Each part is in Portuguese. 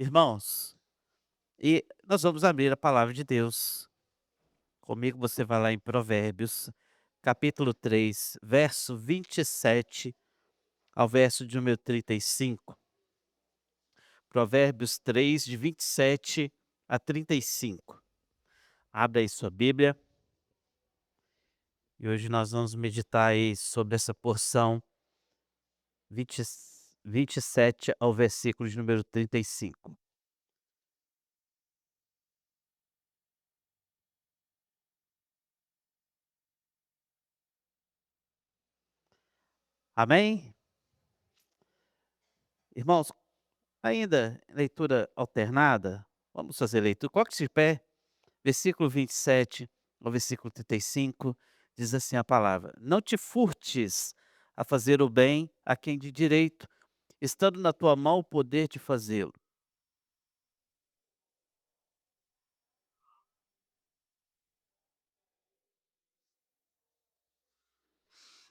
Irmãos, e nós vamos abrir a palavra de Deus. Comigo você vai lá em Provérbios, capítulo 3, verso 27 ao verso de número 35. Provérbios 3, de 27 a 35. Abra aí sua Bíblia e hoje nós vamos meditar aí sobre essa porção 20, 27 ao versículo de número 35. Amém? Irmãos, ainda leitura alternada, vamos fazer leitura. Coloque-se de pé, versículo 27 ao versículo 35, diz assim a palavra: Não te furtes a fazer o bem a quem de direito, estando na tua mão o poder de fazê-lo.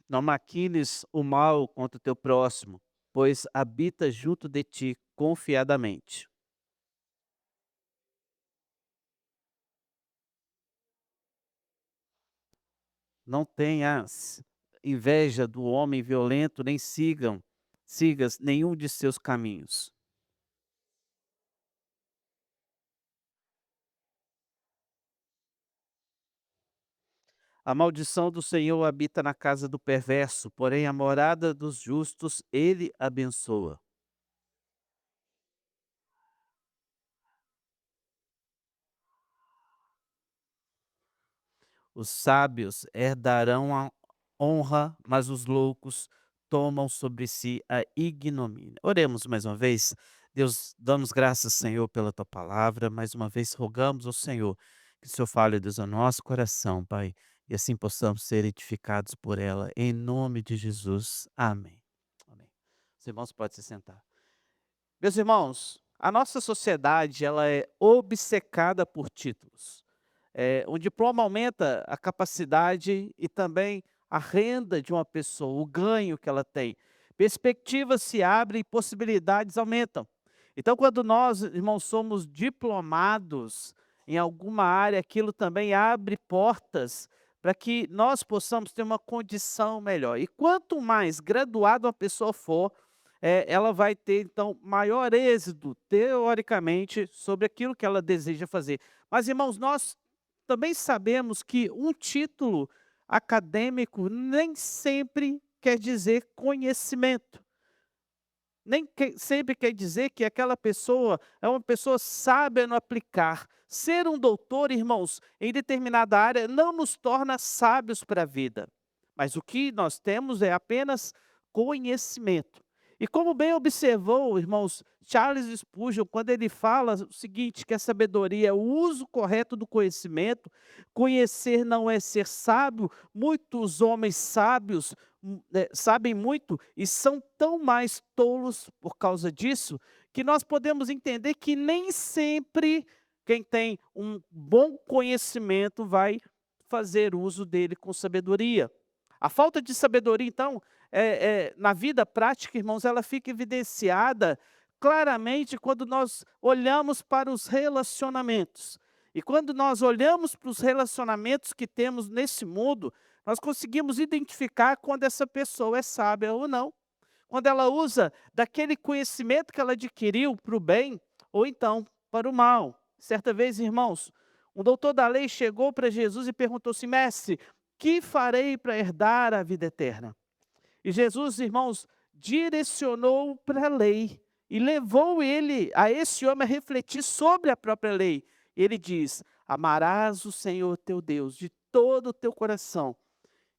Não maquines o mal contra o teu próximo, pois habita junto de ti confiadamente. Não tenhas inveja do homem violento, nem sigas nenhum de seus caminhos. A maldição do Senhor habita na casa do perverso, porém a morada dos justos ele abençoa. Os sábios herdarão a honra, mas os loucos tomam sobre si a ignomínia. Oremos mais uma vez. Deus, damos graças, Senhor, pela tua palavra. Mais uma vez rogamos ao Senhor que o Senhor fale, Deus, ao nosso coração, Pai, e assim possamos ser edificados por ela. Em nome de Jesus. Amém. Amém. Os irmãos podem se sentar. Meus irmãos, a nossa sociedade ela é obcecada por títulos. O diploma aumenta a capacidade e também a renda de uma pessoa, o ganho que ela tem. Perspectivas se abrem e possibilidades aumentam. Então, quando nós, irmãos, somos diplomados em alguma área, aquilo também abre portas para que nós possamos ter uma condição melhor. E quanto mais graduado a pessoa for, ela vai ter, então, maior êxito, teoricamente, sobre aquilo que ela deseja fazer. Mas, irmãos, nós também sabemos que um título acadêmico nem sempre quer dizer conhecimento. Sempre quer dizer que aquela pessoa é uma pessoa sábia no aplicar. Ser um doutor, irmãos, em determinada área não nos torna sábios para a vida. Mas o que nós temos é apenas conhecimento. E como bem observou, irmãos, Charles Spurgeon, quando ele fala o seguinte, que a sabedoria é o uso correto do conhecimento, conhecer não é ser sábio, muitos homens sábios sabem muito e são tão mais tolos por causa disso, que nós podemos entender que nem sempre quem tem um bom conhecimento vai fazer uso dele com sabedoria. A falta de sabedoria, então, na vida prática, irmãos, ela fica evidenciada claramente quando nós olhamos para os relacionamentos. E quando nós olhamos para os relacionamentos que temos nesse mundo, nós conseguimos identificar quando essa pessoa é sábia ou não. Quando ela usa daquele conhecimento que ela adquiriu para o bem ou então para o mal. Certa vez, irmãos, um doutor da lei chegou para Jesus e perguntou assim: Mestre, que farei para herdar a vida eterna? E Jesus, irmãos, direcionou para a lei e levou ele, a esse homem, a refletir sobre a própria lei. Ele diz: amarás o Senhor teu Deus de todo o teu coração.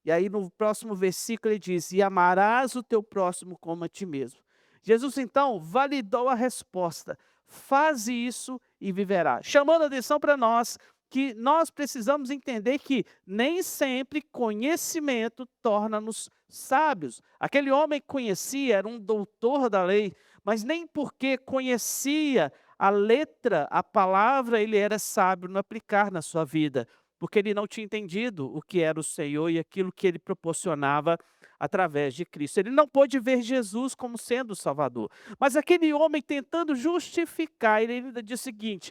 E aí no próximo versículo ele diz: e amarás o teu próximo como a ti mesmo. Jesus então validou a resposta: faze isso e viverá. Chamando a atenção para nós que nós precisamos entender que nem sempre conhecimento torna-nos sábios. Aquele homem que conhecia era um doutor da lei, mas nem porque conhecia a letra, a palavra, ele era sábio no aplicar na sua vida. porque ele não tinha entendido o que era o Senhor e aquilo que ele proporcionava através de Cristo. Ele não pôde ver Jesus como sendo o Salvador. Mas aquele homem tentando justificar, ele ainda diz o seguinte: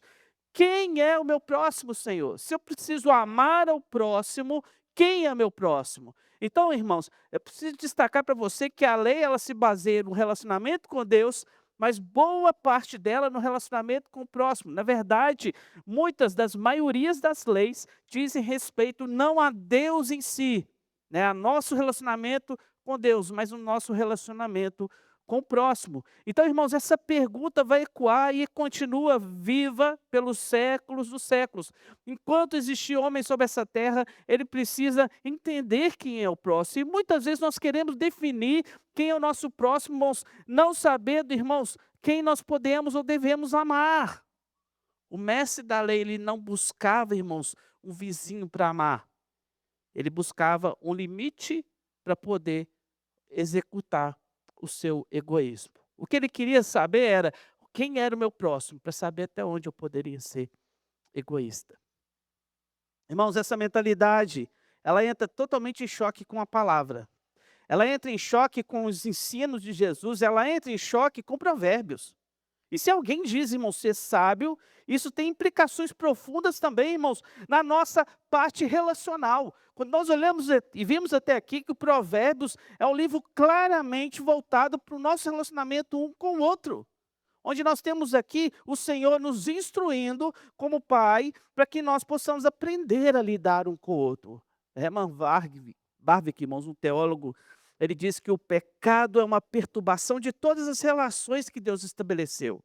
quem é o meu próximo, Senhor? Se eu preciso amar ao próximo, quem é meu próximo? Então, irmãos, eu preciso destacar para você que a lei ela se baseia no relacionamento com Deus, mas boa parte dela no relacionamento com o próximo. Na verdade, muitas das maiorias das leis dizem respeito não a Deus em si, né, a nosso relacionamento com Deus, mas o nosso relacionamento com o próximo. Então, irmãos, essa pergunta vai ecoar e continua viva pelos séculos dos séculos. Enquanto existir homem sobre essa terra, ele precisa entender quem é o próximo. E muitas vezes nós queremos definir quem é o nosso próximo, irmãos, não sabendo, irmãos, quem nós podemos ou devemos amar. O mestre da lei, ele não buscava, irmãos, um vizinho para amar. Ele buscava um limite para poder executar o seu egoísmo. O que ele queria saber era quem era o meu próximo, para saber até onde eu poderia ser egoísta. Irmãos, essa mentalidade, ela entra totalmente em choque com a palavra. Ela entra em choque com os ensinos de Jesus, ela entra em choque com provérbios. E se alguém diz, irmãos, ser sábio, isso tem implicações profundas também, irmãos, na nossa parte relacional. Quando nós olhamos e vimos até aqui que o Provérbios é um livro claramente voltado para o nosso relacionamento um com o outro. Onde nós temos aqui o Senhor nos instruindo como Pai, para que nós possamos aprender a lidar um com o outro. Barwick, irmãos, um teólogo, ele diz que o pecado é uma perturbação de todas as relações que Deus estabeleceu.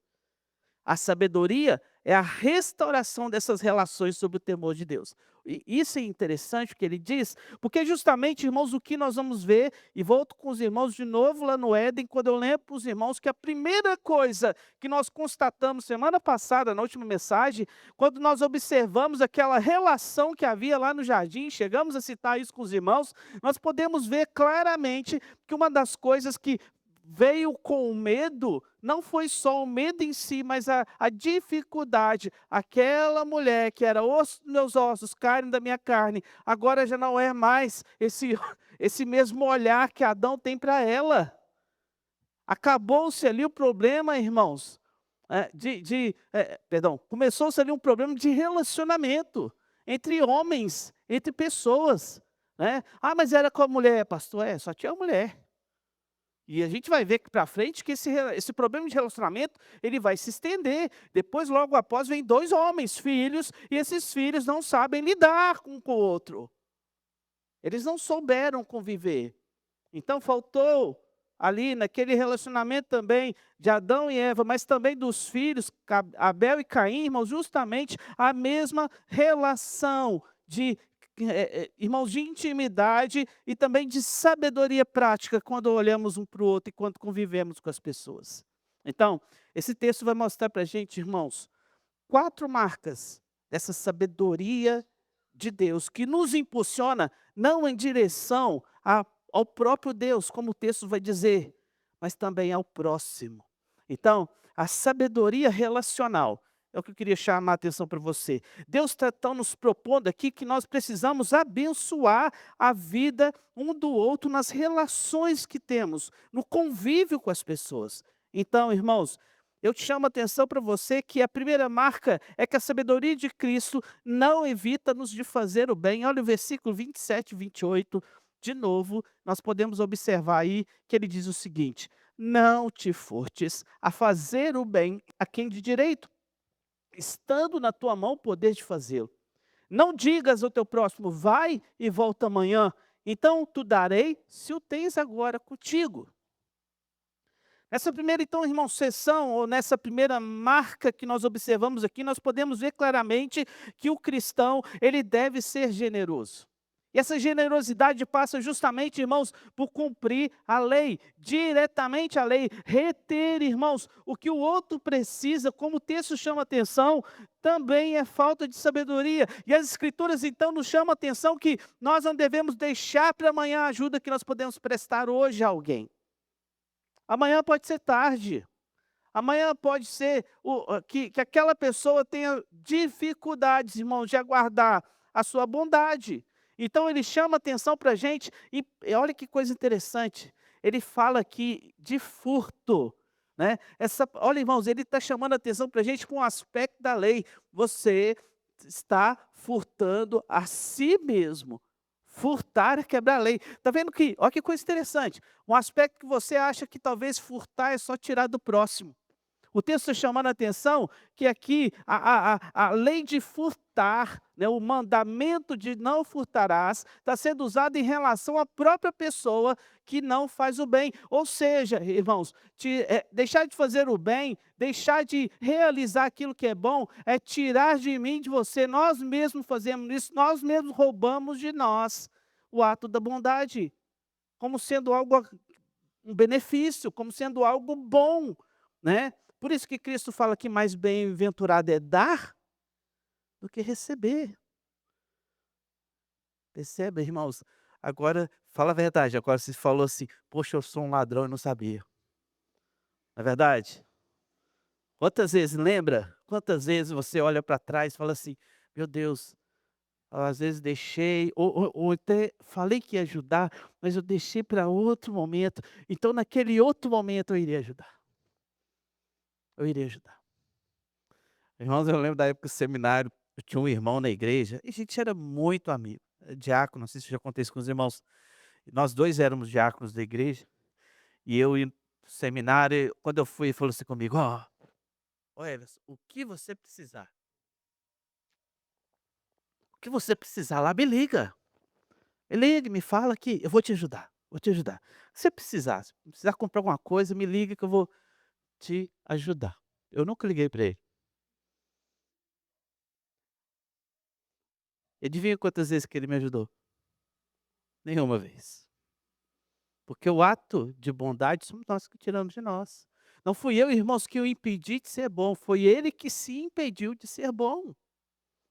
A sabedoria é a restauração dessas relações sob o temor de Deus. E isso é interessante o que ele diz, porque justamente, irmãos, o que nós vamos ver, e volto com os irmãos de novo lá no Éden, quando eu lembro para os irmãos que a primeira coisa que nós constatamos semana passada, na última mensagem, quando nós observamos aquela relação que havia lá no jardim, chegamos a citar isso com os irmãos, nós podemos ver claramente que uma das coisas que veio com o medo, não foi só o medo em si, mas a dificuldade. Aquela mulher que era osso dos meus ossos, carne da minha carne, agora já não é mais esse mesmo olhar que Adão tem para ela. Acabou-se ali o problema, irmãos, começou-se ali um problema de relacionamento entre homens, entre pessoas, né? Ah, mas era com a mulher, pastor, só tinha a mulher. E a gente vai ver que para frente que esse problema de relacionamento, ele vai se estender. Depois, logo após, vem 2 homens, filhos, e esses filhos não sabem lidar um com o outro. Eles não souberam conviver. Então, faltou ali naquele relacionamento também de Adão e Eva, mas também dos filhos, Abel e Caim, irmãos, justamente a mesma relação de irmãos, de intimidade e também de sabedoria prática quando olhamos um para o outro e quando convivemos com as pessoas. Então, esse texto vai mostrar para a gente, irmãos, 4 marcas dessa sabedoria de Deus que nos impulsiona não em direção ao próprio Deus, como o texto vai dizer, mas também ao próximo. Então, a sabedoria relacional é o que eu queria chamar a atenção para você. Deus está tão nos propondo aqui que nós precisamos abençoar a vida um do outro nas relações que temos, no convívio com as pessoas. Então, irmãos, eu te chamo a atenção para você que a primeira marca é que a sabedoria de Cristo não evita-nos de fazer o bem. Olha o versículo 27 e 28, de novo, nós podemos observar aí que ele diz o seguinte: não te furtes a fazer o bem a quem de direito, estando na tua mão o poder de fazê-lo. Não digas ao teu próximo, vai e volta amanhã, então tu darei se o tens agora contigo. Nessa primeira, então, irmão, sessão, ou nessa primeira marca que nós observamos aqui, nós podemos ver claramente que o cristão, ele deve ser generoso. E essa generosidade passa justamente, irmãos, por cumprir a lei, diretamente a lei, reter, irmãos, o que o outro precisa, como o texto chama atenção, também é falta de sabedoria. E as escrituras, então, nos chamam a atenção que nós não devemos deixar para amanhã a ajuda que nós podemos prestar hoje a alguém. Amanhã pode ser tarde. Amanhã pode ser que aquela pessoa tenha dificuldades, irmãos, de aguardar a sua bondade. Então ele chama atenção para a gente, e olha que coisa interessante, ele fala aqui de furto, né? Olha, irmãos, ele está chamando a atenção para a gente com o aspecto da lei. Você está furtando a si mesmo. Furtar é quebrar a lei. Está vendo que, olha que coisa interessante, um aspecto que você acha que talvez furtar é só tirar do próximo. O texto está chamando a atenção que aqui a lei de furtar, né, o mandamento de não furtarás, está sendo usado em relação à própria pessoa que não faz o bem. Ou seja, irmãos, deixar de fazer o bem, deixar de realizar aquilo que é bom, é tirar de mim, de você. Nós mesmos fazemos isso, nós mesmos roubamos de nós o ato da bondade, como sendo algo, um benefício, como sendo algo bom, né? Por isso que Cristo fala que mais bem-aventurado é dar do que receber. Percebe, irmãos? Agora, fala a verdade, agora você falou assim: "Poxa, eu sou um ladrão e não sabia". Não é verdade? Quantas vezes, lembra? Quantas vezes você olha para trás e fala assim: "Meu Deus, às vezes deixei, ou até falei que ia ajudar, mas eu deixei para outro momento, então naquele outro momento eu iria ajudar, eu iria ajudar". Irmãos, eu lembro da época do seminário, eu tinha um irmão na igreja, e a gente era muito amigo, diácono, não sei se eu já contei isso com os irmãos, nós 2 éramos diáconos da igreja, e eu ia no seminário, quando eu fui, ele falou assim comigo: "Ó Emerson, o que você precisar lá, me liga, me fala que eu vou te ajudar, vou te ajudar. Se precisar comprar alguma coisa, me liga que eu vou te ajudar". Eu nunca liguei para ele. E adivinha quantas vezes que ele me ajudou? Nenhuma vez. Porque o ato de bondade somos nós que tiramos de nós. Não fui eu, irmãos, que o impedi de ser bom, foi ele que se impediu de ser bom.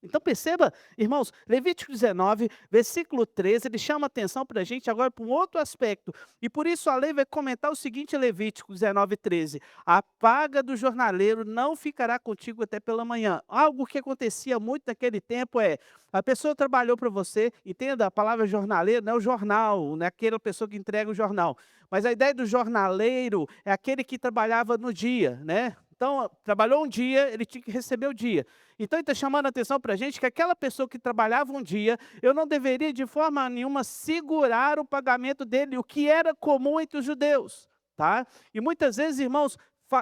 Então perceba, irmãos, Levítico 19, versículo 13, ele chama atenção para a gente agora para um outro aspecto. E por isso a lei vai comentar o seguinte em Levítico 19, 13: "A paga do jornaleiro não ficará contigo até pela manhã". Algo que acontecia muito naquele tempo é, a pessoa trabalhou para você, entenda, a palavra jornaleiro não é o jornal, não é aquela pessoa que entrega o jornal. Mas a ideia do jornaleiro é aquele que trabalhava no dia, né? Então, trabalhou um dia, ele tinha que receber o dia. Então ele está chamando a atenção para a gente que aquela pessoa que trabalhava um dia, eu não deveria de forma nenhuma segurar o pagamento dele, o que era comum entre os judeus, tá? E muitas vezes, irmãos,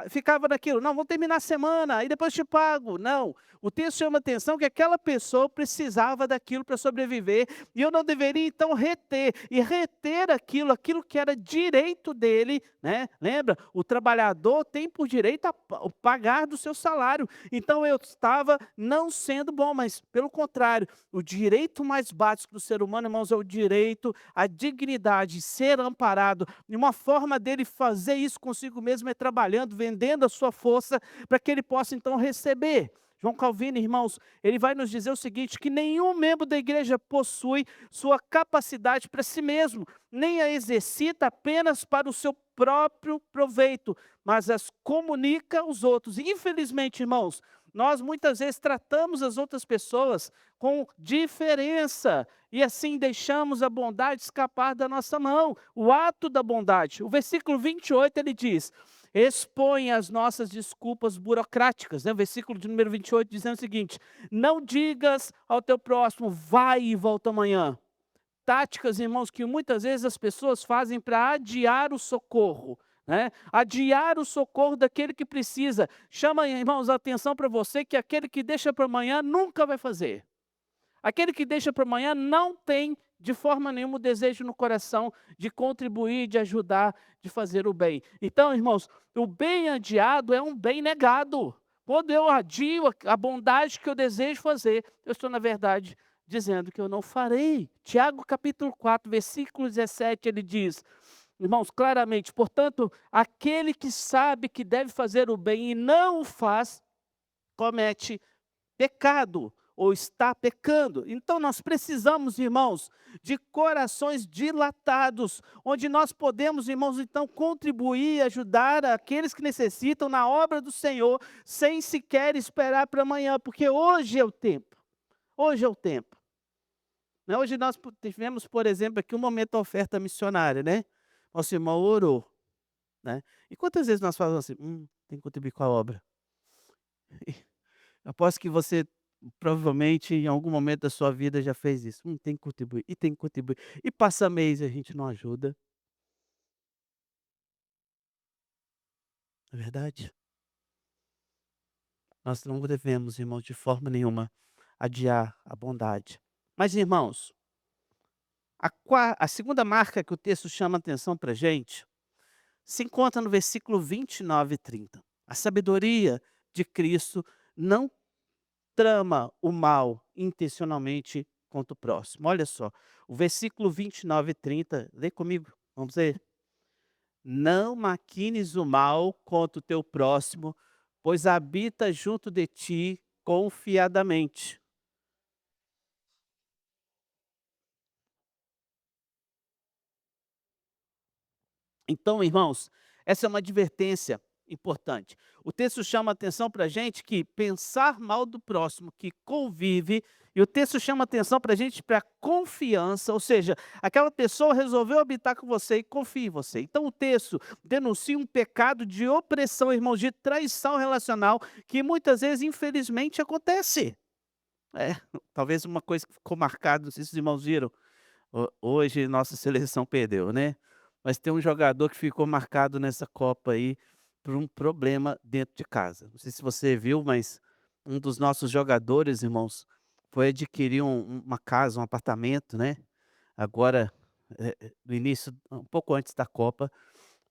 ficava naquilo: "Não, vamos terminar a semana, aí depois te pago". Não, o texto chama a atenção que aquela pessoa precisava daquilo para sobreviver, e eu não deveria então reter aquilo que era direito dele, né? Lembra? O trabalhador tem por direito o pagar do seu salário. Então eu estava não sendo bom, mas pelo contrário, o direito mais básico do ser humano, irmãos, é o direito à dignidade, ser amparado. E uma forma dele fazer isso consigo mesmo é trabalhando, vendendo a sua força, para que ele possa então receber. João Calvino, irmãos, ele vai nos dizer o seguinte: que nenhum membro da igreja possui sua capacidade para si mesmo, nem a exercita apenas para o seu próprio proveito, mas as comunica aos outros. Infelizmente, irmãos, nós muitas vezes tratamos as outras pessoas com diferença e assim deixamos a bondade escapar da nossa mão. O ato da bondade. O versículo 28 ele diz: expõe as nossas desculpas burocráticas, né? O versículo de número 28 dizendo o seguinte: não digas ao teu próximo, vai e volta amanhã. Táticas, irmãos, que muitas vezes as pessoas fazem para adiar o socorro, né? Adiar o socorro daquele que precisa. Chama, irmãos, a atenção para você que aquele que deixa para amanhã nunca vai fazer. Aquele que deixa para amanhã não tem de forma nenhuma o desejo no coração de contribuir, de ajudar, de fazer o bem. Então, irmãos, o bem adiado é um bem negado. Quando eu adio a bondade que eu desejo fazer, eu estou, na verdade, dizendo que eu não farei. Tiago capítulo 4, versículo 17, ele diz, irmãos, claramente: portanto, aquele que sabe que deve fazer o bem e não o faz, comete pecado ou está pecando. Então nós precisamos, irmãos, de corações dilatados, onde nós podemos, irmãos, então contribuir, ajudar aqueles que necessitam na obra do Senhor, sem sequer esperar para amanhã, porque hoje é o tempo. Hoje é o tempo. Né, hoje nós tivemos, por exemplo, aqui um momento da oferta missionária, né. Nosso irmão orou, né. E quantas vezes nós falamos assim: tem que contribuir com a obra". Aposto que você provavelmente em algum momento da sua vida já fez isso. Tem que contribuir, e tem que contribuir. E passa mês e a gente não ajuda, não é verdade? Nós não devemos, irmãos, de forma nenhuma adiar a bondade. Mas, irmãos, a segunda marca que o texto chama atenção para gente se encontra no versículo 29 e 30. A sabedoria de Cristo não trama o mal intencionalmente contra o próximo. Olha só, o versículo 29 e 30, lê comigo, vamos ler. Não maquines o mal contra o teu próximo, pois habita junto de ti confiadamente. Então, irmãos, essa é uma advertência importante. O texto chama atenção para a gente que pensar mal do próximo que convive, e o texto chama atenção para a gente para confiança, ou seja, aquela pessoa resolveu habitar com você e confia em você. Então, o texto denuncia um pecado de opressão, irmãos, de traição relacional, que muitas vezes, infelizmente, acontece. É, talvez uma coisa que ficou marcada, não sei se os irmãos viram, hoje nossa seleção perdeu, né, mas tem um jogador que ficou marcado nessa Copa aí, por um problema dentro de casa. Não sei se você viu, mas um dos nossos jogadores, irmãos, foi adquirir uma casa, um apartamento, né, agora, no início um pouco antes da Copa,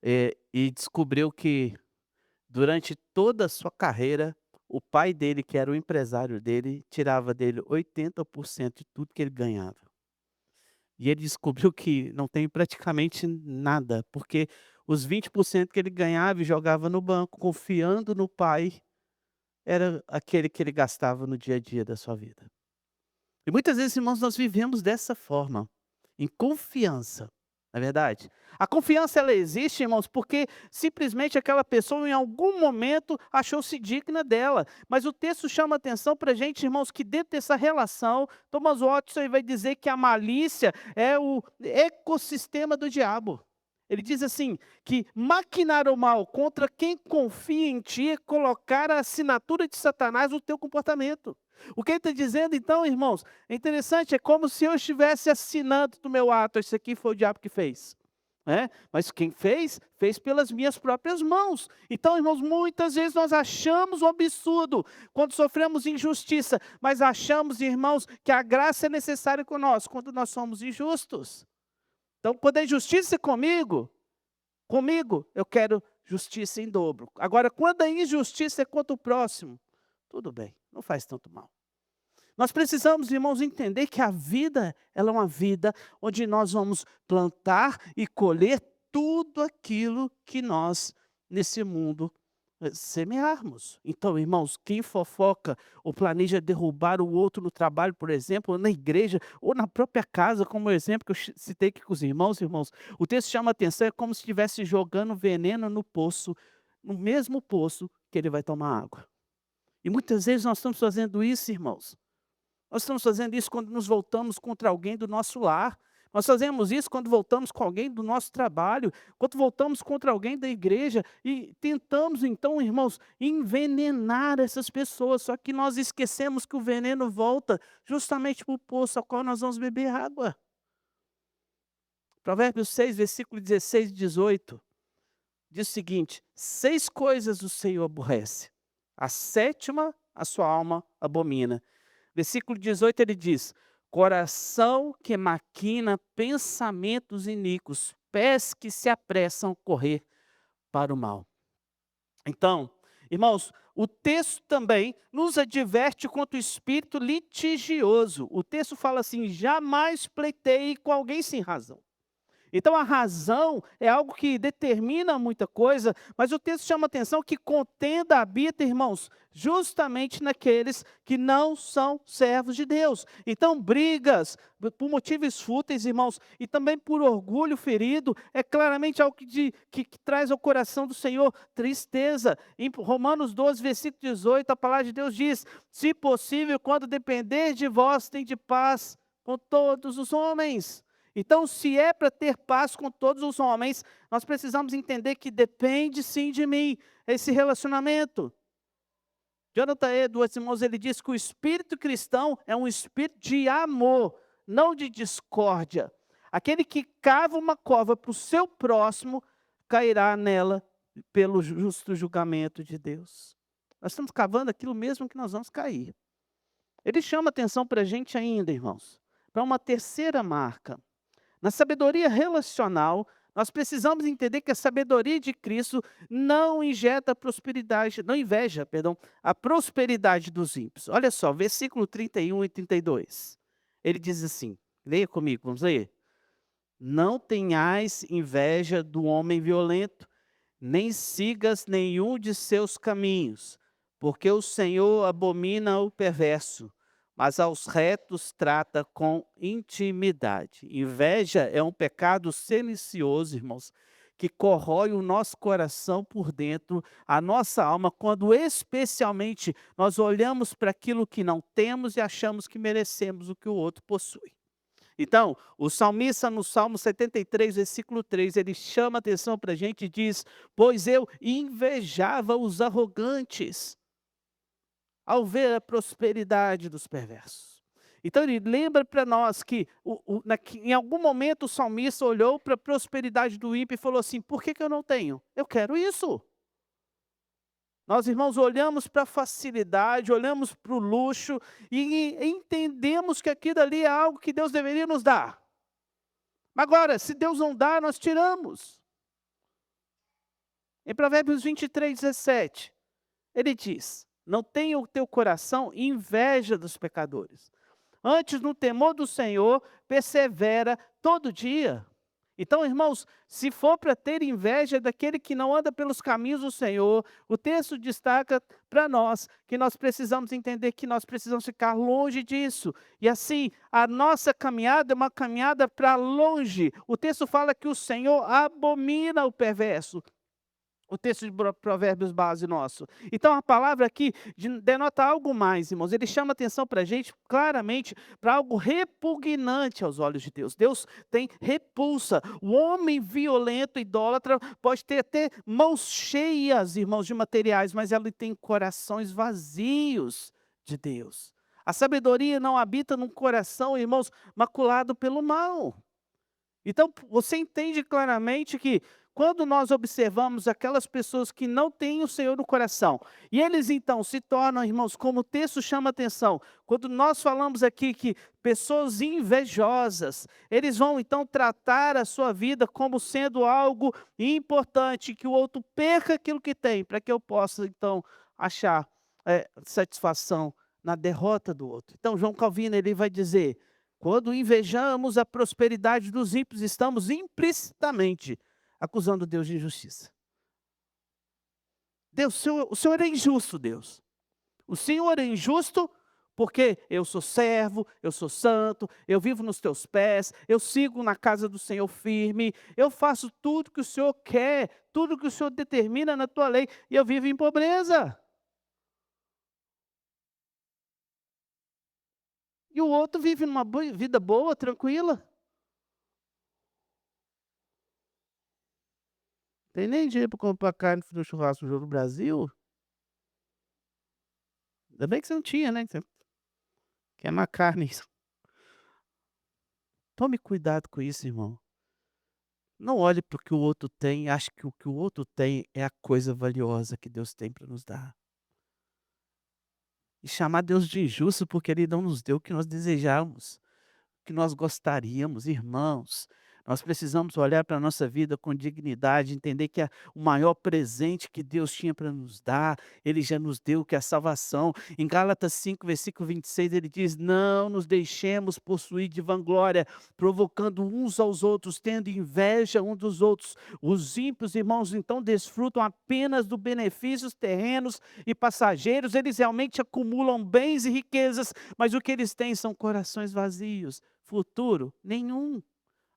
e descobriu que durante toda a sua carreira, o pai dele, que era o empresário dele, tirava dele 80% de tudo que ele ganhava. E ele descobriu que não tem praticamente nada, porque os 20% que ele ganhava e jogava no banco, confiando no pai, era aquele que ele gastava no dia a dia da sua vida. E muitas vezes, irmãos, nós vivemos dessa forma, em confiança, não é verdade? A confiança ela existe, irmãos, porque simplesmente aquela pessoa em algum momento achou-se digna dela. Mas o texto chama atenção para a gente, irmãos, que dentro dessa relação, Thomas Watson vai dizer que a malícia é o ecossistema do diabo. Ele diz assim, que maquinar o mal contra quem confia em ti é colocar a assinatura de Satanás no teu comportamento. O que ele está dizendo então, irmãos, é interessante, é como se eu estivesse assinando do meu ato, isso aqui foi o diabo que fez. Né? Mas quem fez, fez pelas minhas próprias mãos. Então, irmãos, muitas vezes nós achamos um absurdo quando sofremos injustiça, mas achamos, irmãos, que a graça é necessária conosco quando nós somos injustos. Então, quando a injustiça é comigo eu quero justiça em dobro. Agora, quando a injustiça é contra o próximo, tudo bem, não faz tanto mal. Nós precisamos, irmãos, entender que a vida, ela é uma vida onde nós vamos plantar e colher tudo aquilo que nós, nesse mundo, semearmos. Então, irmãos, quem fofoca ou planeja derrubar o outro no trabalho, por exemplo, ou na igreja, ou na própria casa, como o exemplo que eu citei aqui com os irmãos, o texto chama a atenção, é como se estivesse jogando veneno no poço, no mesmo poço que ele vai tomar água. E muitas vezes nós estamos fazendo isso, irmãos. Nós estamos fazendo isso quando nos voltamos contra alguém do nosso lar. Nós fazemos isso quando voltamos com alguém do nosso trabalho, quando voltamos contra alguém da igreja e tentamos então, irmãos, envenenar essas pessoas. Só que nós esquecemos que o veneno volta justamente para o poço ao qual nós vamos beber água. Provérbios 6, versículo 16 e 18, diz o seguinte: 6 coisas o Senhor aborrece, a sétima a sua alma abomina. Versículo 18 ele diz: coração que maquina pensamentos iníquos, pés que se apressam a correr para o mal. Então, irmãos, o texto também nos adverte contra o espírito litigioso. O texto fala assim: jamais pleiteie com alguém sem razão. Então a razão é algo que determina muita coisa, mas o texto chama atenção que contenda habita, irmãos, justamente naqueles que não são servos de Deus. Então brigas por motivos fúteis, irmãos, e também por orgulho ferido, é claramente algo que traz ao coração do Senhor tristeza. Em Romanos 12, versículo 18, a palavra de Deus diz: se possível, quando depender de vós, tende paz com todos os homens. Então, se é para ter paz com todos os homens, nós precisamos entender que depende sim de mim esse relacionamento. Jonathan Edwards, irmãos, ele diz que o espírito cristão é um espírito de amor, não de discórdia. Aquele que cava uma cova para o seu próximo, cairá nela pelo justo julgamento de Deus. Nós estamos cavando aquilo mesmo que nós vamos cair. Ele chama atenção para a gente ainda, irmãos, para uma terceira marca. Na sabedoria relacional, nós precisamos entender que a sabedoria de Cristo não injeta prosperidade, não inveja, perdão, a prosperidade dos ímpios. Olha só, versículo 31 e 32. Ele diz assim, leia comigo, vamos ler. Não tenhais inveja do homem violento, nem sigas nenhum de seus caminhos, porque o Senhor abomina o perverso, mas aos retos trata com intimidade. Inveja é um pecado silencioso, irmãos, que corrói o nosso coração por dentro, a nossa alma, quando especialmente nós olhamos para aquilo que não temos e achamos que merecemos o que o outro possui. Então, o salmista no Salmo 73, versículo 3, ele chama atenção para a gente e diz: pois eu invejava os arrogantes ao ver a prosperidade dos perversos. Então ele lembra para nós que em algum momento o salmista olhou para a prosperidade do ímpio e falou assim: por que eu não tenho? Eu quero isso. Nós, irmãos, olhamos para a facilidade, olhamos para o luxo e entendemos que aquilo ali é algo que Deus deveria nos dar. Agora, se Deus não dá, nós tiramos. Em Provérbios 23, 17, ele diz: não tenha o teu coração inveja dos pecadores. Antes, no temor do Senhor, persevera todo dia. Então, irmãos, se for para ter inveja daquele que não anda pelos caminhos do Senhor, o texto destaca para nós que nós precisamos entender que nós precisamos ficar longe disso. E assim, a nossa caminhada é uma caminhada para longe. O texto fala que o Senhor abomina o perverso. O texto de Provérbios base nosso. Então a palavra aqui denota algo mais, irmãos. Ele chama atenção para a gente claramente para algo repugnante aos olhos de Deus. Deus tem repulsa. O homem violento, idólatra, pode ter até mãos cheias, irmãos, de materiais, mas ele tem corações vazios de Deus. A sabedoria não habita num coração, irmãos, maculado pelo mal. Então você entende claramente que quando nós observamos aquelas pessoas que não têm o Senhor no coração, e eles então se tornam, irmãos, como o texto chama atenção, quando nós falamos aqui que pessoas invejosas, eles vão então tratar a sua vida como sendo algo importante, que o outro perca aquilo que tem, para que eu possa então achar satisfação na derrota do outro. Então João Calvino ele vai dizer, quando invejamos a prosperidade dos ímpios, estamos implicitamente acusando Deus de injustiça. Deus, o Senhor é injusto, Deus. O Senhor é injusto porque eu sou servo, eu sou santo, eu vivo nos teus pés, eu sigo na casa do Senhor firme, eu faço tudo que o Senhor quer, tudo que o Senhor determina na tua lei, e eu vivo em pobreza. E o outro vive numa vida boa, tranquila. Tem nem dinheiro para comprar carne no churrasco no Brasil. Ainda bem que você não tinha, né? Você quer uma carne. Tome cuidado com isso, irmão. Não olhe para o que o outro tem, ache que o outro tem é a coisa valiosa que Deus tem para nos dar. E chamar Deus de injusto porque Ele não nos deu o que nós desejamos, o que nós gostaríamos, irmãos. Nós precisamos olhar para a nossa vida com dignidade, entender que o maior presente que Deus tinha para nos dar, Ele já nos deu, que é a salvação. Em Gálatas 5, versículo 26, ele diz: não nos deixemos possuir de vanglória, provocando uns aos outros, tendo inveja um dos outros. Os ímpios, irmãos, então desfrutam apenas dos benefícios terrenos e passageiros, eles realmente acumulam bens e riquezas, mas o que eles têm são corações vazios. Futuro? Nenhum.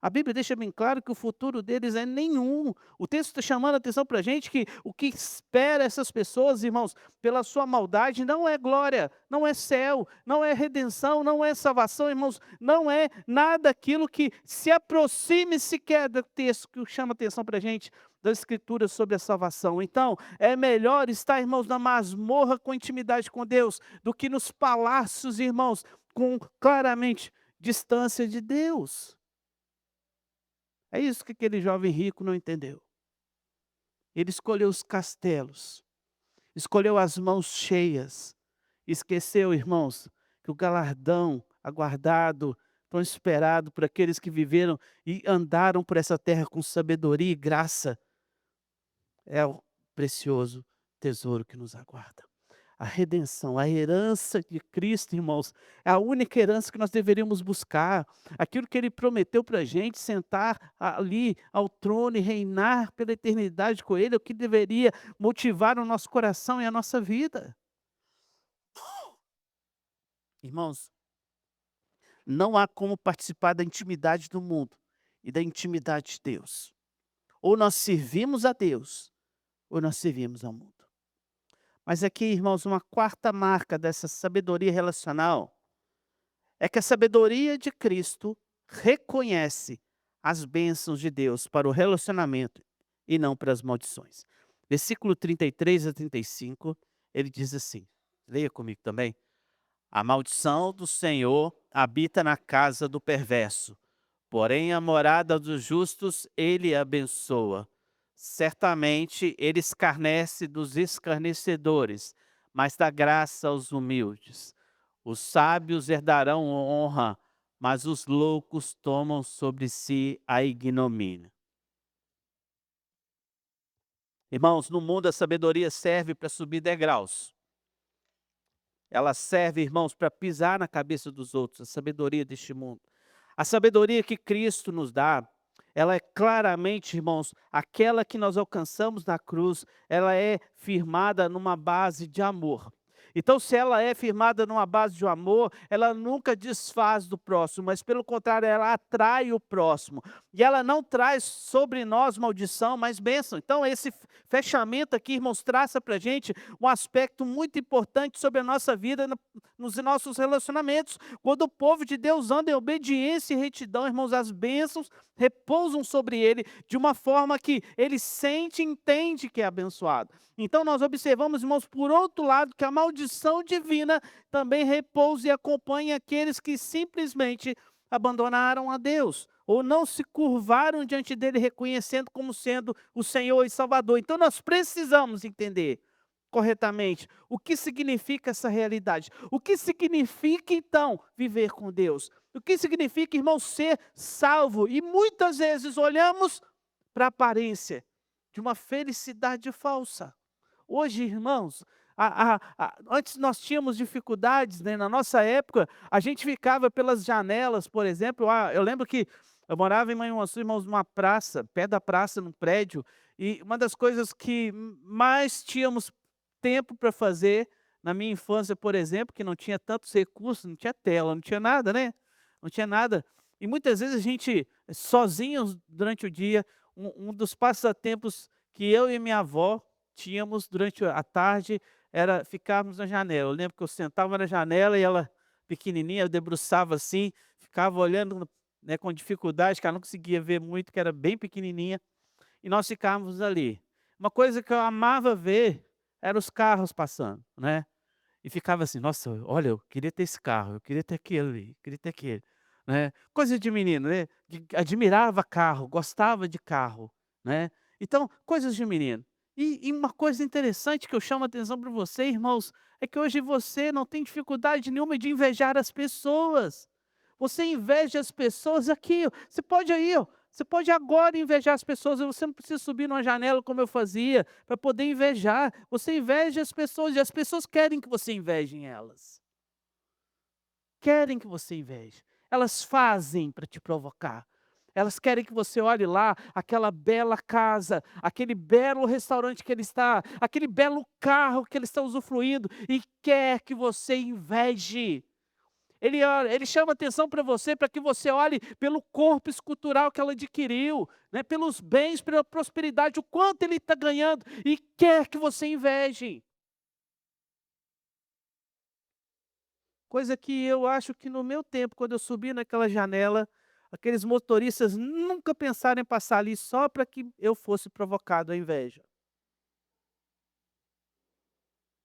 A Bíblia deixa bem claro que o futuro deles é nenhum. O texto está chamando a atenção para a gente que o que espera essas pessoas, irmãos, pela sua maldade, não é glória, não é céu, não é redenção, não é salvação, irmãos, não é nada aquilo que se aproxime sequer do texto que chama atenção para a gente, das Escrituras sobre a salvação. Então, é melhor estar, irmãos, na masmorra com intimidade com Deus, do que nos palácios, irmãos, com claramente distância de Deus. É isso que aquele jovem rico não entendeu. Ele escolheu os castelos, escolheu as mãos cheias, esqueceu, irmãos, que o galardão aguardado, tão esperado por aqueles que viveram e andaram por essa terra com sabedoria e graça, é o precioso tesouro que nos aguarda. A redenção, a herança de Cristo, irmãos, é a única herança que nós deveríamos buscar. Aquilo que Ele prometeu para a gente, sentar ali ao trono e reinar pela eternidade com Ele, é o que deveria motivar o nosso coração e a nossa vida. Irmãos, não há como participar da intimidade do mundo e da intimidade de Deus. Ou nós servimos a Deus, ou nós servimos ao mundo. Mas aqui, irmãos, uma quarta marca dessa sabedoria relacional é que a sabedoria de Cristo reconhece as bênçãos de Deus para o relacionamento e não para as maldições. Versículo 33 a 35, ele diz assim, leia comigo também. A maldição do Senhor habita na casa do perverso, porém a morada dos justos ele abençoa. Certamente ele escarnece dos escarnecedores, mas dá graça aos humildes. Os sábios herdarão honra, mas os loucos tomam sobre si a ignomínia. Irmãos, no mundo a sabedoria serve para subir degraus. Ela serve, irmãos, para pisar na cabeça dos outros, a sabedoria deste mundo. A sabedoria que Cristo nos dá, ela é claramente, irmãos, aquela que nós alcançamos na cruz, ela é firmada numa base de amor. Então, se ela é firmada numa base de amor, ela nunca desfaz do próximo, mas pelo contrário, ela atrai o próximo. E ela não traz sobre nós maldição, mas bênção. Então, esse fechamento aqui, irmãos, traça para a gente um aspecto muito importante sobre a nossa vida, nos nossos relacionamentos. Quando o povo de Deus anda em obediência e retidão, irmãos, as bênçãos repousam sobre ele de uma forma que ele sente e entende que é abençoado. Então nós observamos, irmãos, por outro lado, que a maldição divina também repousa e acompanha aqueles que simplesmente abandonaram a Deus, ou não se curvaram diante dele, reconhecendo como sendo o Senhor e Salvador. Então nós precisamos entender corretamente o que significa essa realidade. O que significa, então, viver com Deus? O que significa, irmão, ser salvo? E muitas vezes olhamos para a aparência de uma felicidade falsa. Hoje, irmãos, antes nós tínhamos dificuldades, né? Na nossa época, a gente ficava pelas janelas, por exemplo. Eu lembro que eu morava em Manhuaçu, irmãos, numa praça, pé da praça, num prédio, e uma das coisas que mais tínhamos tempo para fazer, na minha infância, por exemplo, que não tinha tantos recursos, não tinha tela, não tinha nada, né? Não tinha nada. E muitas vezes a gente, sozinhos durante o dia, um dos passatempos que eu e minha avó tínhamos durante a tarde era ficarmos na janela. Eu lembro que eu sentava na janela e ela, pequenininha, eu debruçava assim, ficava olhando, né, com dificuldade, que ela não conseguia ver muito, que era bem pequenininha, e nós ficávamos ali. Uma coisa que eu amava ver eram os carros passando, né? E ficava assim, nossa, olha, eu queria ter esse carro, eu queria ter aquele ali, queria ter aquele, né? Coisa de menino, né? Admirava carro, gostava de carro, né? Então, coisas de menino. E uma coisa interessante que eu chamo a atenção para você, irmãos, é que hoje você não tem dificuldade nenhuma de invejar as pessoas. Você inveja as pessoas aqui, ó. Você pode aí, ó. Você pode agora invejar as pessoas, você não precisa subir numa janela como eu fazia, para poder invejar. Você inveja as pessoas e as pessoas querem que você inveje elas. Querem que você inveje. Elas fazem para te provocar. Elas querem que você olhe lá, aquela bela casa, aquele belo restaurante que ele está, aquele belo carro que ele está usufruindo e quer que você inveje. Ele chama atenção para você, para que você olhe pelo corpo escultural que ela adquiriu, né, pelos bens, pela prosperidade, o quanto ele está ganhando e quer que você inveje. Coisa que eu acho que no meu tempo, quando eu subi naquela janela, aqueles motoristas nunca pensaram em passar ali só para que eu fosse provocado à inveja.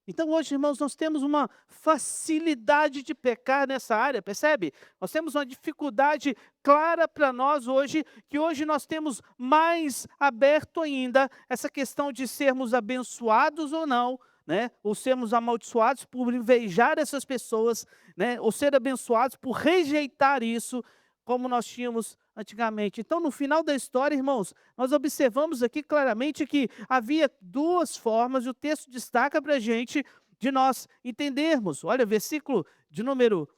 Então hoje, irmãos, nós temos uma facilidade de pecar nessa área, percebe? Nós temos uma dificuldade clara para nós hoje, que hoje nós temos mais aberto ainda essa questão de sermos abençoados ou não, né? Ou sermos amaldiçoados por invejar essas pessoas, né? Ou ser abençoados por rejeitar isso, como nós tínhamos antigamente. Então, no final da história, irmãos, nós observamos aqui claramente que havia duas formas, e o texto destaca para a gente, de nós entendermos. Olha, versículo de número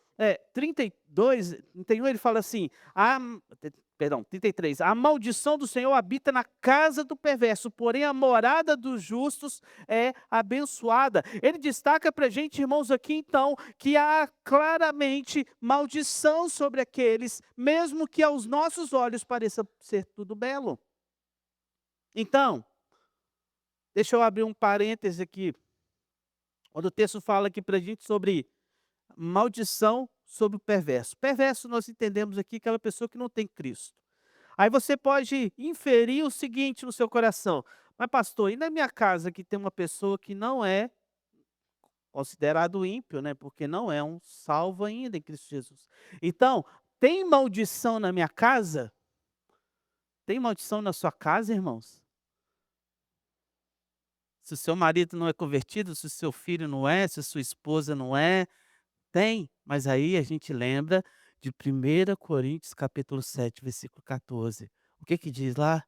32, 31, ele fala assim, perdão, 33, a maldição do Senhor habita na casa do perverso, porém a morada dos justos é abençoada. Ele destaca para a gente, irmãos, aqui então, que há claramente maldição sobre aqueles, mesmo que aos nossos olhos pareça ser tudo belo. Então, deixa eu abrir um parêntese aqui, quando o texto fala aqui para a gente sobre maldição sobre o perverso. Perverso nós entendemos aqui aquela pessoa que não tem Cristo. Aí você pode inferir o seguinte no seu coração: mas pastor, e na minha casa que tem uma pessoa que não é considerado ímpio, né? Porque não é um salvo ainda em Cristo Jesus. Então, tem maldição na minha casa? Tem maldição na sua casa, irmãos? Se o seu marido não é convertido, se o seu filho não é, se a sua esposa não é, tem. Mas aí a gente lembra de 1 Coríntios capítulo 7, versículo 14. O que que diz lá?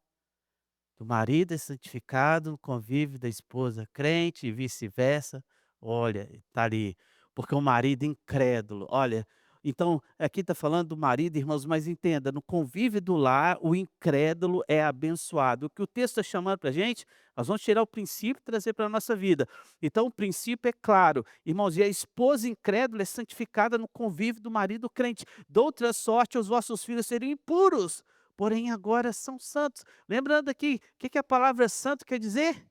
Do marido é santificado no convívio da esposa crente e vice-versa. Olha, está ali. Porque o marido incrédulo, olha, então aqui está falando do marido, irmãos, mas entenda, no convívio do lar, o incrédulo é abençoado. O que o texto está chamando para a gente, nós vamos tirar o princípio e trazer para a nossa vida. Então o princípio é claro, irmãos, e a esposa incrédula é santificada no convívio do marido crente. De outra sorte, os vossos filhos seriam impuros, porém agora são santos. Lembrando aqui, o que que a palavra santo quer dizer?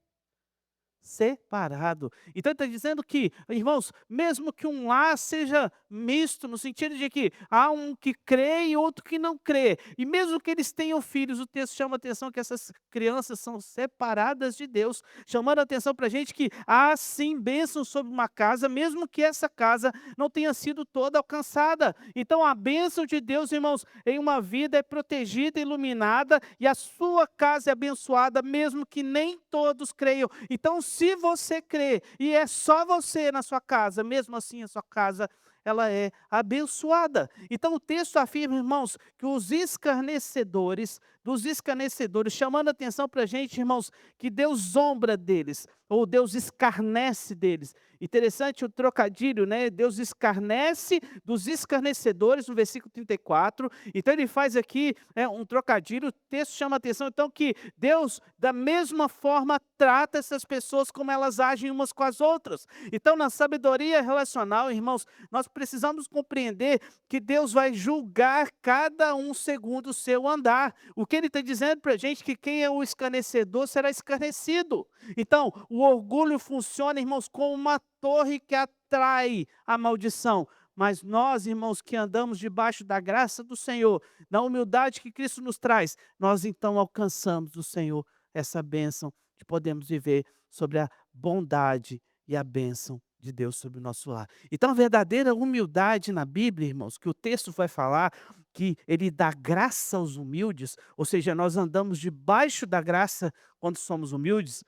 Separado. Então ele está dizendo que, irmãos, mesmo que um lar seja misto, no sentido de que há um que crê e outro que não crê, e mesmo que eles tenham filhos, o texto chama a atenção que essas crianças são separadas de Deus, chamando a atenção para a gente que há sim bênção sobre uma casa, mesmo que essa casa não tenha sido toda alcançada. Então a bênção de Deus, irmãos, em uma vida é protegida, iluminada, e a sua casa é abençoada, mesmo que nem todos creiam. Então, se você crê e é só você na sua casa, mesmo assim a sua casa ela é abençoada. Então o texto afirma, irmãos, que os escarnecedores, dos escarnecedores, chamando a atenção para a gente, irmãos, que Deus zombra deles, ou Deus escarnece deles. Interessante o trocadilho, né? Deus escarnece dos escarnecedores, no versículo 34. Então ele faz aqui um trocadilho, o texto chama a atenção, então, que Deus, da mesma forma, trata essas pessoas como elas agem umas com as outras. Então, na sabedoria relacional, irmãos, nós precisamos compreender que Deus vai julgar cada um segundo o seu andar. O que ele está dizendo para a gente é que quem é o escarnecedor será escarnecido. Então, o orgulho funciona, irmãos, como uma torre que atrai a maldição. Mas nós, irmãos, que andamos debaixo da graça do Senhor, na humildade que Cristo nos traz, nós então alcançamos do Senhor essa bênção de podermos viver sobre a bondade e a bênção de Deus sobre o nosso lar. Então, a verdadeira humildade na Bíblia, irmãos, que o texto vai falar, que ele dá graça aos humildes, ou seja, nós andamos debaixo da graça quando somos humildes,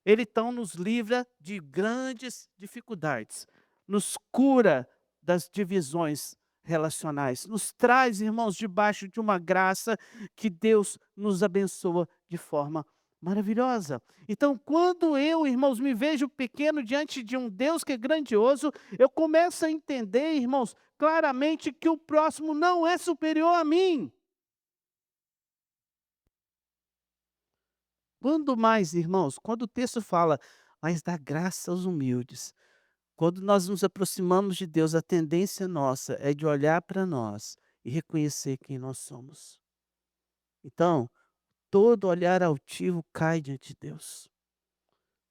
ele então nos livra de grandes dificuldades, nos cura das divisões relacionais, nos traz, irmãos, debaixo de uma graça que Deus nos abençoa de forma maravilhosa. Então, quando eu, irmãos, me vejo pequeno diante de um Deus que é grandioso, eu começo a entender, irmãos, claramente que o próximo não é superior a mim. Quando mais, irmãos, quando o texto fala, mas dá graça aos humildes. Quando nós nos aproximamos de Deus, a tendência nossa é de olhar para nós e reconhecer quem nós somos. Então, todo olhar altivo cai diante de Deus.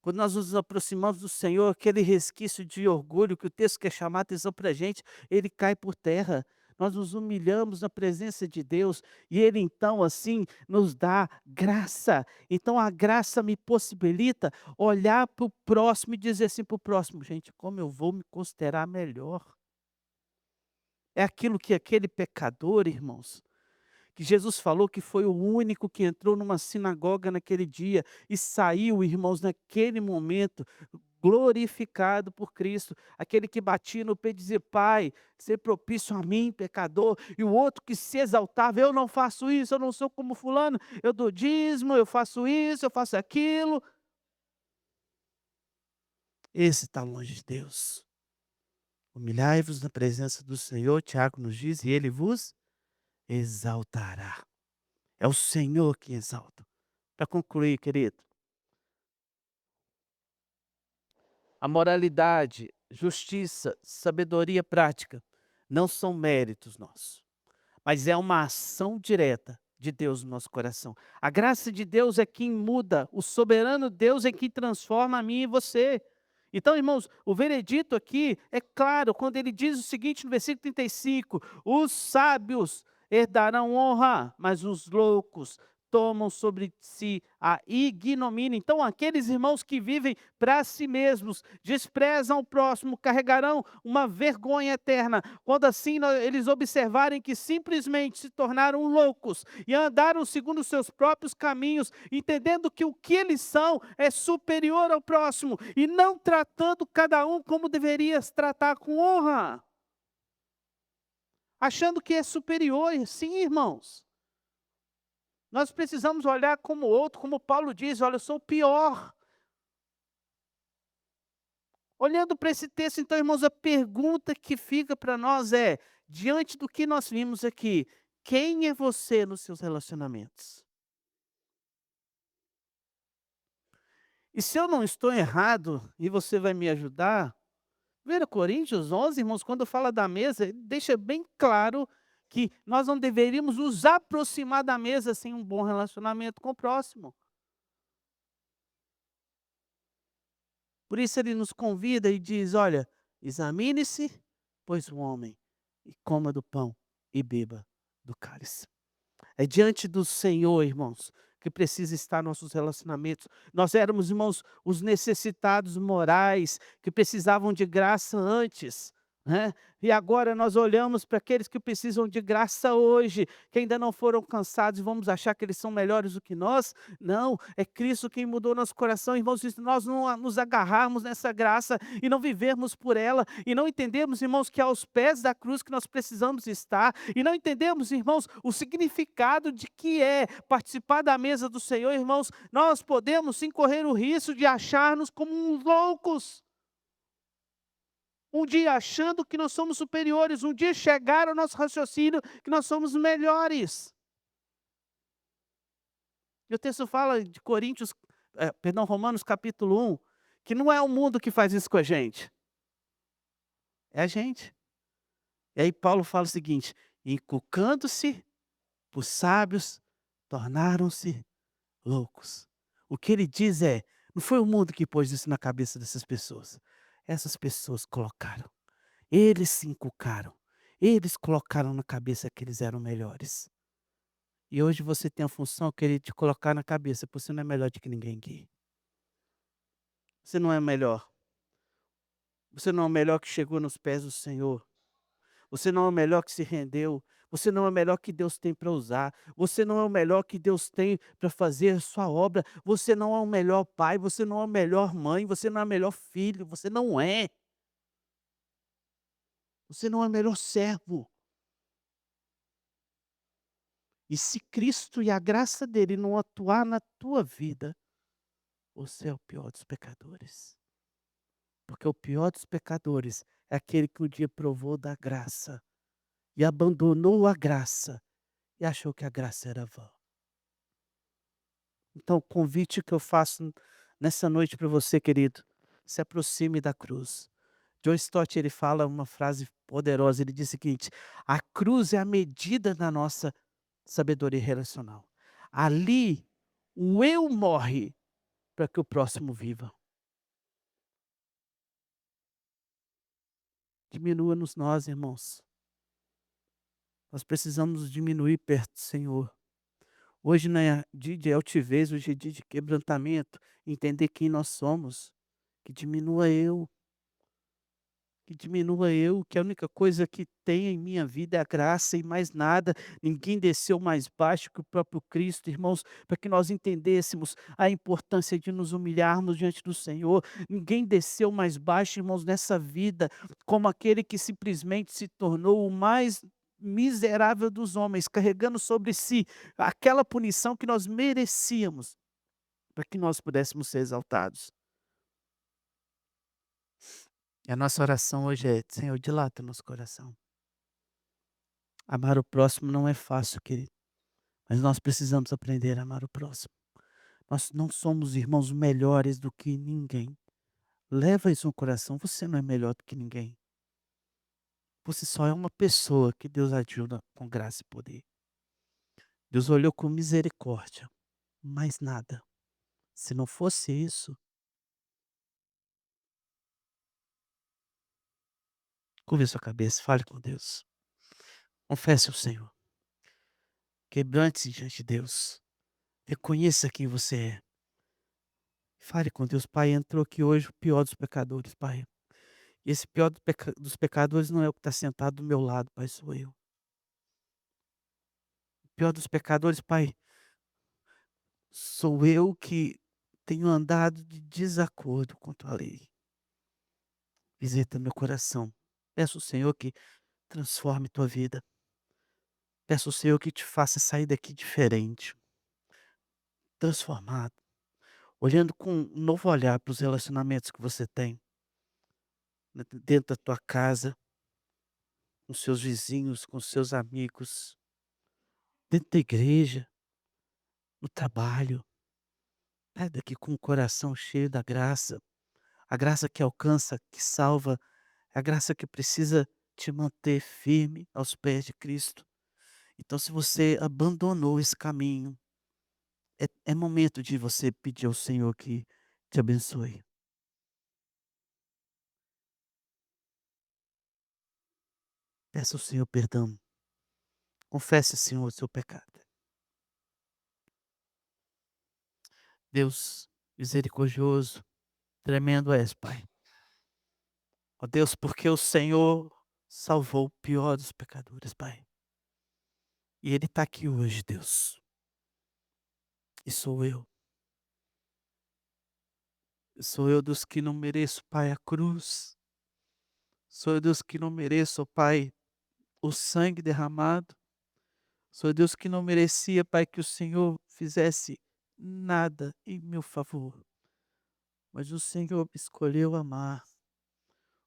Quando nós nos aproximamos do Senhor, aquele resquício de orgulho que o texto quer chamar a atenção para a gente, ele cai por terra. Nós nos humilhamos na presença de Deus e Ele então, assim, nos dá graça. Então a graça me possibilita olhar para o próximo e dizer assim para o próximo: gente, como eu vou me considerar melhor? É aquilo que aquele pecador, irmãos, que Jesus falou que foi o único que entrou numa sinagoga naquele dia e saiu, irmãos, naquele momento, glorificado por Cristo. Aquele que batia no peito e dizia: Pai, ser propício a mim, pecador. E o outro que se exaltava: eu não faço isso, eu não sou como fulano, eu dou dízimo, eu faço isso, eu faço aquilo. Esse está longe de Deus. Humilhai-vos na presença do Senhor, Tiago nos diz, e Ele vos exaltará. É o Senhor que exalta. Para concluir, querido, a moralidade, justiça, sabedoria prática não são méritos nossos, mas é uma ação direta de Deus no nosso coração. A graça de Deus é quem muda, o soberano Deus é quem transforma a mim e você. Então, irmãos, o veredito aqui é claro quando ele diz o seguinte no versículo 35: os sábios herdarão honra, mas os loucos tomam sobre si a ignomínia. Então, aqueles irmãos que vivem para si mesmos, desprezam o próximo, carregarão uma vergonha eterna, quando assim eles observarem que simplesmente se tornaram loucos e andaram segundo os seus próprios caminhos, entendendo que o que eles são é superior ao próximo e não tratando cada um como deveria se tratar com honra, achando que é superior. Sim, irmãos. Nós precisamos olhar como o outro, como Paulo diz: olha, eu sou o pior. Olhando para esse texto, então, irmãos, a pergunta que fica para nós é: diante do que nós vimos aqui, quem é você nos seus relacionamentos? E se eu não estou errado, e você vai me ajudar, 1 Coríntios 11, irmãos, quando fala da mesa, ele deixa bem claro que nós não deveríamos nos aproximar da mesa sem um bom relacionamento com o próximo. Por isso ele nos convida e diz: olha, examine-se, pois o homem, e coma do pão e beba do cálice. É diante do Senhor, irmãos, que precisa estar nossos relacionamentos. Nós éramos, irmãos, os necessitados morais que precisavam de graça antes, né? E agora nós olhamos para aqueles que precisam de graça hoje, que ainda não foram cansados e vamos achar que eles são melhores do que nós? Não, é Cristo quem mudou nosso coração, irmãos. Se nós não nos agarrarmos nessa graça e não vivermos por ela, e não entendemos, irmãos, que é aos pés da cruz que nós precisamos estar, e não entendemos, irmãos, o significado de que é participar da mesa do Senhor, irmãos, nós podemos sim correr o risco de achar-nos como uns loucos. Um dia achando que nós somos superiores, um dia chegar ao nosso raciocínio que nós somos melhores. E o texto fala de Romanos capítulo 1, que não é o mundo que faz isso com a gente, é a gente. E aí Paulo fala o seguinte: inculcando-se por sábios, tornaram-se loucos. O que ele diz é: não foi o mundo que pôs isso na cabeça dessas pessoas. Essas pessoas colocaram. Eles se inculcaram. Eles colocaram na cabeça que eles eram melhores. E hoje você tem a função, querido, de colocar na cabeça: você não é melhor do que ninguém aqui. Você não é melhor. Você não é o melhor que chegou nos pés do Senhor. Você não é o melhor que se rendeu. Você não é o melhor que Deus tem para usar. Você não é o melhor que Deus tem para fazer a sua obra. Você não é o melhor pai. Você não é a melhor mãe. Você não é o melhor filho. Você não é. Você não é o melhor servo. E se Cristo e a graça dele não atuar na tua vida, você é o pior dos pecadores. Porque o pior dos pecadores é aquele que um dia provou da graça e abandonou a graça e achou que a graça era vã. Então, o convite que eu faço nessa noite para você, querido: se aproxime da cruz, John Stott, ele fala uma frase poderosa, ele diz o seguinte: "A cruz é a medida da nossa sabedoria relacional. Ali, o eu morre para que o próximo viva". Diminua-nos nós, irmãos. Nós precisamos diminuir perto do Senhor. Hoje não é dia de altivez, hoje é dia de quebrantamento, entender quem nós somos, que diminua eu, que diminua eu, que a única coisa que tem em minha vida é a graça e mais nada. Ninguém desceu mais baixo que o próprio Cristo, irmãos, para que nós entendêssemos a importância de nos humilharmos diante do Senhor. Ninguém desceu mais baixo, irmãos, nessa vida, como aquele que simplesmente se tornou o mais miserável dos homens, carregando sobre si aquela punição que nós merecíamos, para que nós pudéssemos ser exaltados. E a nossa oração hoje é: Senhor, dilata nosso coração. Amar o próximo não é fácil, querido, mas nós precisamos aprender a amar o próximo. Nós não somos, irmãos, melhores do que ninguém. Leva isso no coração, você não é melhor do que ninguém. Você só é uma pessoa que Deus ajuda com graça e poder. Deus olhou com misericórdia, mais nada. Se não fosse isso, curve a sua cabeça, fale com Deus. Confesse ao Senhor. Quebrante-se diante de Deus. Reconheça quem você é. Fale com Deus, Pai. Entrou aqui hoje o pior dos pecadores, Pai. E esse pior dos pecadores não é o que está sentado do meu lado, Pai, sou eu. O pior dos pecadores, Pai, sou eu que tenho andado de desacordo com tua lei. Visita meu coração. Peço ao Senhor que transforme tua vida. Peço ao Senhor que te faça sair daqui diferente, transformado, olhando com um novo olhar para os relacionamentos que você tem, dentro da tua casa, com seus vizinhos, com seus amigos, dentro da igreja, no trabalho. Sai daqui com o coração cheio da graça, a graça que alcança, que salva, a graça que precisa te manter firme aos pés de Cristo. Então, se você abandonou esse caminho, é momento de você pedir ao Senhor que te abençoe. Peça ao Senhor perdão. Confesse, Senhor, o seu pecado. Deus misericordioso, tremendo és, Pai. Ó Deus, porque o Senhor salvou o pior dos pecadores, Pai. E Ele está aqui hoje, Deus. E sou eu. Sou eu dos que não mereço, Pai, a cruz. Sou eu dos que não mereço, ó Pai, o sangue derramado. Sou eu Deus que não merecia, Pai, que o Senhor fizesse nada em meu favor. Mas o Senhor me escolheu amar.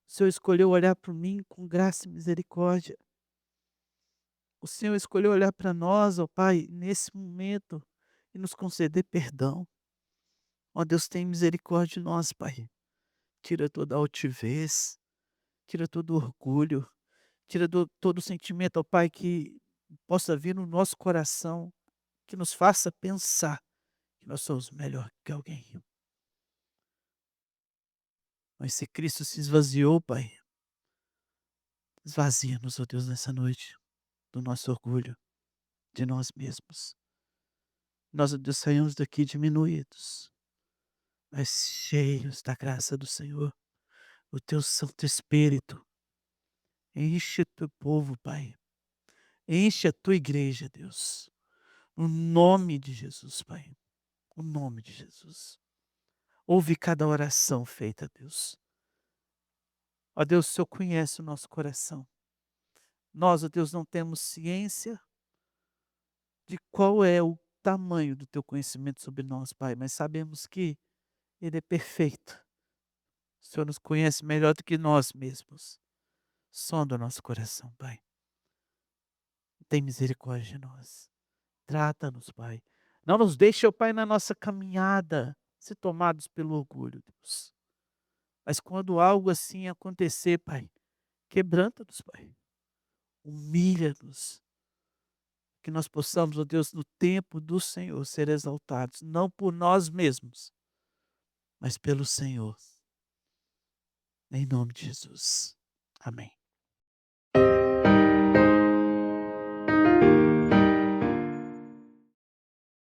O Senhor escolheu olhar para mim com graça e misericórdia. O Senhor escolheu olhar para nós, ó Pai, nesse momento e nos conceder perdão. Ó Deus, tem misericórdia de nós, Pai. Tira toda a altivez, tira todo o orgulho, tira todo o sentimento, ó Pai, que possa vir no nosso coração, que nos faça pensar que nós somos melhor que alguém. Mas se Cristo se esvaziou, Pai, esvazia-nos, ó Deus, nessa noite, do nosso orgulho, de nós mesmos. Nós, ó Deus, saímos daqui diminuídos, mas cheios da graça do Senhor. O teu Santo Espírito enche o teu povo, Pai. Enche a tua igreja, Deus. No nome de Jesus, Pai. No nome de Jesus. Ouve cada oração feita, Deus. Ó Deus, o Senhor conhece o nosso coração. Nós, ó Deus, não temos ciência de qual é o tamanho do teu conhecimento sobre nós, Pai, mas sabemos que Ele é perfeito. O Senhor nos conhece melhor do que nós mesmos. Sonda o nosso coração, Pai. Tem misericórdia de nós. Trata-nos, Pai. Não nos deixe, ó Pai, na nossa caminhada, ser tomados pelo orgulho, Deus. Mas quando algo assim acontecer, Pai, quebranta-nos, Pai. Humilha-nos. Que nós possamos, ó Deus, no tempo do Senhor, ser exaltados, não por nós mesmos, mas pelo Senhor. Em nome de Jesus. Amém.